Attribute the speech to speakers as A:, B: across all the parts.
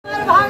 A: नमस्कार,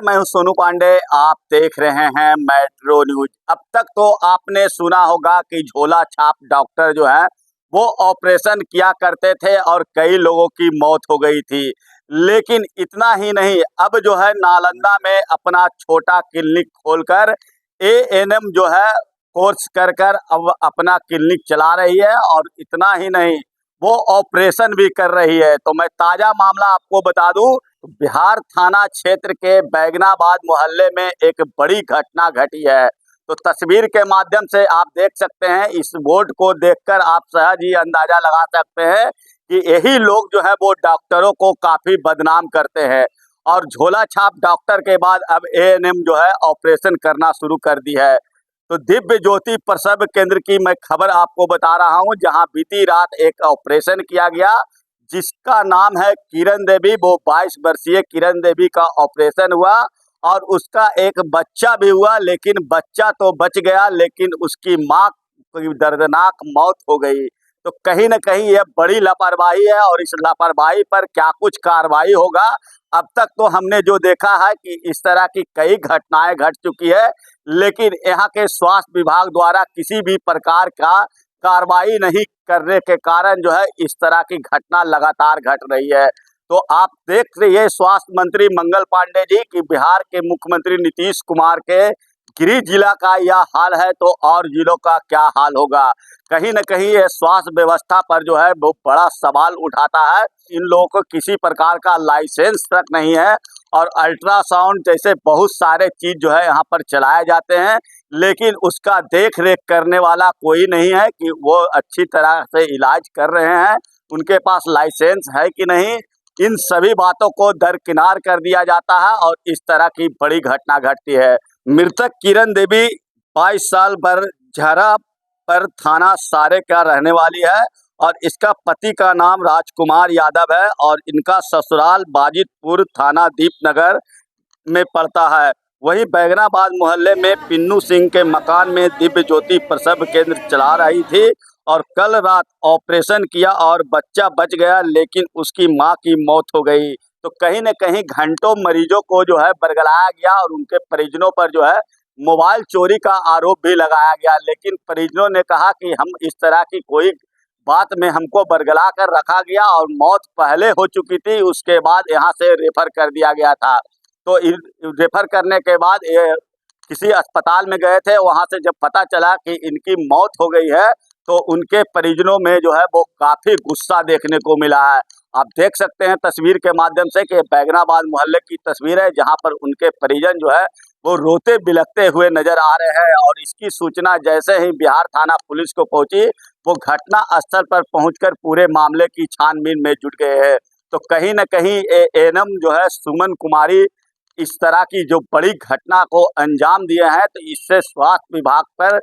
A: मैं हूं सोनू पांडे। आप देख रहे हैं मेट्रो न्यूज। अब तक तो आपने सुना होगा कि झोला छाप डॉक्टर जो है वो ऑपरेशन किया करते थे और कई लोगों की मौत हो गई थी। लेकिन इतना ही नहीं, अब जो है नालंदा में अपना छोटा क्लिनिक खोलकर एएनएम जो है कोर्स कर कर अब अपना क्लिनिक चला रही है। और इतना ही नहीं, वो ऑपरेशन भी कर रही है। तो मैं ताज़ा मामला आपको बता दूं, बिहार थाना क्षेत्र के बैगनाबाद मोहल्ले में एक बड़ी घटना घटी है। तो तस्वीर के माध्यम से आप देख सकते हैं। इस बोर्ड को देखकर आप सहज ही अंदाजा लगा सकते हैं कि यही लोग जो है वो डॉक्टरों को काफ़ी बदनाम करते हैं। और झोला छाप डॉक्टर के बाद अब एएनएम जो है ऑपरेशन करना शुरू कर दी है। तो दिव्य ज्योति प्रसव केंद्र की मैं खबर आपको बता रहा हूं, जहां बीती रात एक ऑपरेशन किया गया जिसका नाम है किरण देवी। वो 22 वर्षीय किरण देवी का ऑपरेशन हुआ और उसका एक बच्चा भी हुआ। लेकिन बच्चा तो बच गया, लेकिन उसकी माँ की दर्दनाक मौत हो गई। तो कहीं न कहीं यह बड़ी लापरवाही है और इस लापरवाही पर क्या कुछ कार्रवाई होगा। अब तक तो हमने जो देखा है कि इस तरह की कई घटनाएं घट चुकी है, लेकिन यहाँ के स्वास्थ्य विभाग द्वारा किसी भी प्रकार का कार्रवाई नहीं करने के कारण जो है इस तरह की घटना लगातार घट रही है। तो आप देख रही है स्वास्थ्य मंत्री मंगल पांडे जी कि बिहार के मुख्यमंत्री नीतीश कुमार के गृह जिला का यह हाल है, तो और जिलों का क्या हाल होगा। कहीं न कहीं ये स्वास्थ्य व्यवस्था पर जो है वो बड़ा सवाल उठाता है। इन लोगों को किसी प्रकार का लाइसेंस तक नहीं है और अल्ट्रासाउंड जैसे बहुत सारे चीज़ जो है यहाँ पर चलाए जाते हैं, लेकिन उसका देख रेख करने वाला कोई नहीं है कि वो अच्छी तरह से इलाज कर रहे हैं, उनके पास लाइसेंस है कि नहीं। इन सभी बातों को दरकिनार कर दिया जाता है और इस तरह की बड़ी घटना घटती है। मृतक किरण देवी 22 साल बरझरा पर थाना सारे का रहने वाली है और इसका पति का नाम राजकुमार यादव है और इनका ससुराल बाजितपुर थाना दीपनगर में पड़ता है। वहीं बैगनाबाद मोहल्ले में पिन्नू सिंह के मकान में दिव्य ज्योति प्रसव केंद्र चला रही थी और कल रात ऑपरेशन किया और बच्चा बच गया, लेकिन उसकी मां की मौत हो गई। तो कहीं न कहीं घंटों मरीजों को जो है बरगलाया गया और उनके परिजनों पर जो है मोबाइल चोरी का आरोप भी लगाया गया। लेकिन परिजनों ने कहा कि हम इस तरह की कोई बात में हमको बरगला कर रखा गया और मौत पहले हो चुकी थी, उसके बाद यहाँ से रेफर कर दिया गया था। तो रेफर करने के बाद ये किसी अस्पताल में गए थे, वहाँ से जब पता चला कि इनकी मौत हो गई है तो उनके परिजनों में जो है वो काफ़ी गुस्सा देखने को मिला है। आप देख सकते हैं तस्वीर के माध्यम से कि बैगनाबाद मोहल्ले की तस्वीर है, जहाँ पर उनके परिजन जो है वो रोते बिलखते हुए नजर आ रहे हैं। और इसकी सूचना जैसे ही बिहार थाना पुलिस को पहुंची, वो घटना स्थल पर पहुंचकर पूरे मामले की छानबीन में जुट गए हैं। तो कहीं न कहीं एएनएम जो है सुमन कुमारी इस तरह की जो बड़ी घटना को अंजाम दिए हैं, तो इससे स्वास्थ्य विभाग पर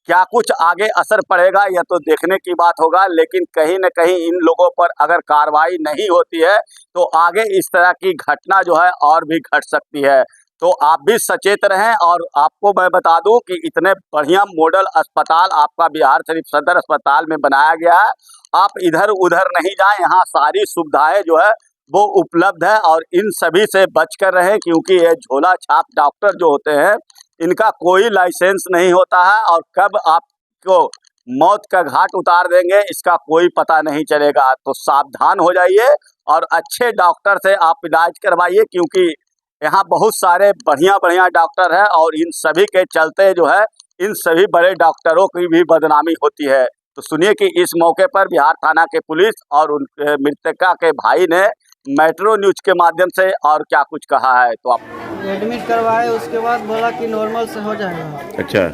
A: क्या कुछ आगे असर पड़ेगा यह तो देखने की बात होगा। लेकिन कहीं न कहीं इन लोगों पर अगर कार्रवाई नहीं होती है तो आगे इस तरह की घटना जो है और भी घट सकती है। तो आप भी सचेत रहें। और आपको मैं बता दूं कि इतने बढ़िया मॉडल अस्पताल आपका बिहार शरीफ सदर अस्पताल में बनाया गया है। आप इधर उधर नहीं जाएं, यहाँ सारी सुविधाएं जो है वो उपलब्ध है। और इन सभी से बचकर रहें, क्योंकि ये झोला छाप डॉक्टर जो होते हैं इनका कोई लाइसेंस नहीं होता है और कब आपको मौत का घाट उतार देंगे इसका कोई पता नहीं चलेगा। तो सावधान हो जाइए और अच्छे डॉक्टर से आप इलाज करवाइए, क्योंकि यहाँ बहुत सारे बढ़िया बढ़िया डॉक्टर हैं और इन सभी के चलते जो है इन सभी बड़े डॉक्टरों की भी बदनामी होती है। तो सुनिए कि इस मौके पर बिहार थाना के पुलिस और उन मृतका के भाई ने मेट्रो न्यूज के माध्यम से और क्या कुछ कहा है। तो आप
B: एडमिट करवाए, उसके बाद बोला कि नॉर्मल से हो जाएगा।
C: अच्छा।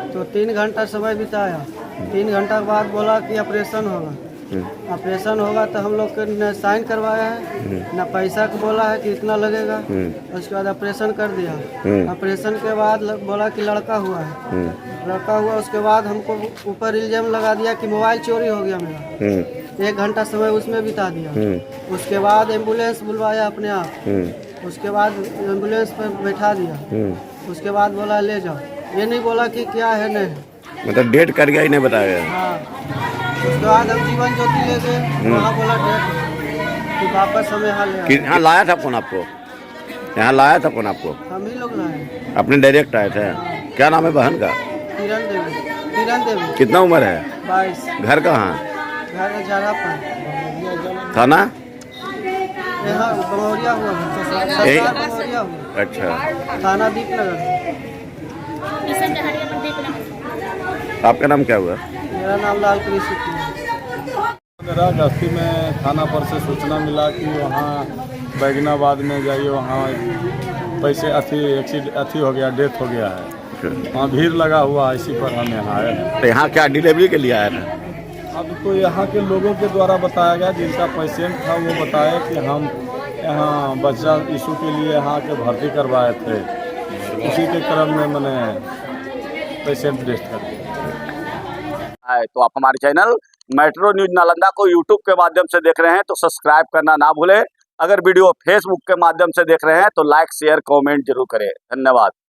B: तो 3 घंटा समय बिताया। 3 घंटा बाद बोला कि ऑपरेशन होगा। ऑपरेशन होगा तो हम लोग ने साइन करवाया है, ना पैसा को बोला है कि इतना लगेगा। उसके बाद ऑपरेशन कर दिया। ऑपरेशन के बाद बोला कि लड़का हुआ है। लड़का हुआ, उसके बाद हमको ऊपर इल्जाम लगा दिया कि मोबाइल चोरी हो गया मेरा। 1 घंटा समय उसमें बिता दिया। उसके बाद एम्बुलेंस बुलवाया अपने आप। उसके बाद एम्बुलेंस पर बैठा दिया। उसके बाद बोला ले जाओ, ये नहीं बोला कि क्या है नहीं।
C: मतलब डेट कर गया ही नहीं बताया।
B: हाँ, उसके बाद हम जीवन ज्योति ले गए, वहाँ बोला डेट कि वापस हमें यहाँ ले आओ।
C: यहाँ लाया था कौन आपको? यहाँ लाया था कौन आपको?
B: हम ही लोग लाए।
C: अपने डायरेक्ट आए थे? क्या नाम है बहन का?
B: किरण देवी। किरण देवी।
C: कितना उम्र है?
B: 22।
C: घर कहाँ?
B: घर जरा पर
C: थाना?
B: यहाँ बमौरिया हुआ है।
C: यही?
B: सरकार बमौरिया हुआ।
C: अच्छा,
B: थाना दीपनगर।
C: आपका नाम क्या हुआ?
B: मेरा नाम लाल कृषि है।
D: मेरा गस्ती में थाना पर से सूचना मिला कि वहाँ बैगनाबाद में जाइए, वहाँ पैसे अथी हो गया, डेथ हो गया है। वहाँ भीड़ लगा हुआ है, इसी पर हम यहाँ आए हैं।
C: तो यहाँ क्या डिलीवरी के लिए आया था?
D: अब तो यहाँ के लोगों के द्वारा बताया गया, जिनका पेशेंट था वो बताया कि हम यहाँ बच्चा इशू के लिए यहाँ के भर्ती करवाए थे, उसी के क्रम में मैंने पेशेंट डेथ कर दिया।
A: तो आप हमारे चैनल मेट्रो न्यूज नालंदा को यूट्यूब के माध्यम से देख रहे हैं तो सब्सक्राइब करना ना भूलें। अगर वीडियो फेसबुक के माध्यम से देख रहे हैं तो लाइक शेयर कमेंट जरूर करें। धन्यवाद।